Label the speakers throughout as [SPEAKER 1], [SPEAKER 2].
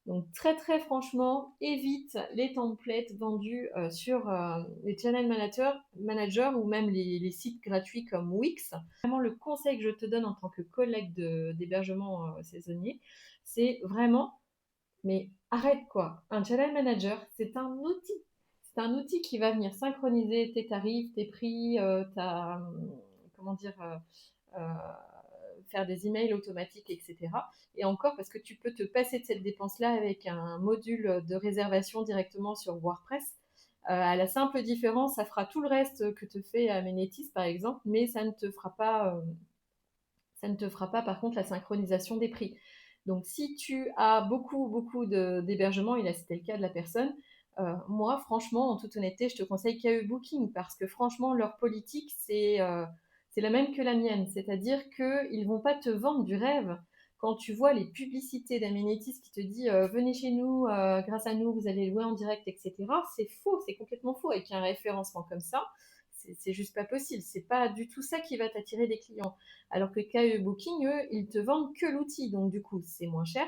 [SPEAKER 1] Donc très, très franchement, évite les templates vendus, sur, les channel managers ou même les sites gratuits comme Wix. Vraiment le conseil que je te donne en tant que collègue d'hébergement, saisonnier, c'est vraiment mais arrête quoi! Un channel manager, c'est un outil. C'est un outil qui va venir synchroniser tes tarifs, tes prix, comment dire? Heu, faire des emails automatiques et cetera et encore parce que tu peux te passer de cette dépense-là avec un module, de réservation directement sur WordPress. À la simple différence, ça fera tout le reste que te fait Amenities par exemple, mais ça ne te fera pas par contre la synchronisation des prix. Donc si tu as beaucoup, beaucoup d'hébergements, et là c'était le cas de la personne, moi franchement, en toute honnêteté, je te conseille KE Booking parce que franchement, leur politique, c'est la même que la mienne. C'est-à-dire qu'ils ne vont pas te vendre du rêve. Quand tu vois les publicités d'Amenities qui te dit venez chez nous, grâce à nous, vous allez louer en direct, etc. C'est faux, c'est complètement faux. Avec un référencement comme ça, c'est juste pas possible. C'est pas du tout ça qui va t'attirer des clients. Alors que KE Booking, eux, ils te vendent que l'outil, donc du coup, c'est moins cher.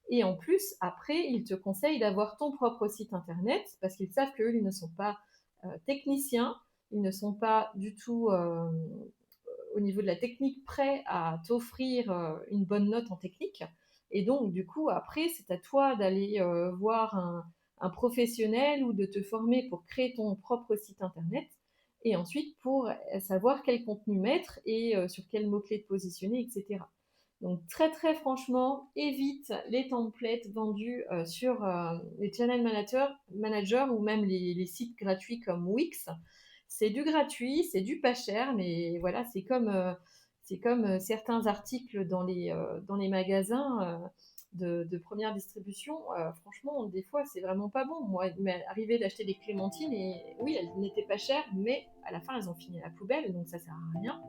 [SPEAKER 1] Et en plus, après, ils te conseillent d'avoir ton propre site internet parce qu'ils savent qu'eux, ils ne sont pas techniciens, ils ne sont pas du tout au niveau de la technique prêts à t'offrir une bonne note en technique. Et donc, du coup, après, c'est à toi d'aller voir un professionnel ou de te former pour créer ton propre site internet et ensuite pour savoir quel contenu mettre et sur quels mots-clés te positionner, etc. Donc très très franchement, évite les templates vendus sur les channel managers ou même les sites gratuits comme Wix. C'est du gratuit, c'est du pas cher, mais voilà, c'est comme certains articles dans les magasins de première distribution. Franchement, des fois, c'est vraiment pas bon. Moi, il m'est arrivé d'acheter des clémentines et oui, elles n'étaient pas chères, mais à la fin, elles ont fini à la poubelle, donc ça sert à rien.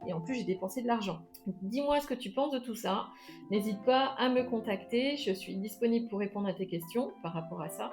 [SPEAKER 1] Et en plus, j'ai dépensé de l'argent. Donc, dis-moi ce que tu penses de tout ça. N'hésite pas à me contacter. Je suis disponible pour répondre à tes questions par rapport à ça.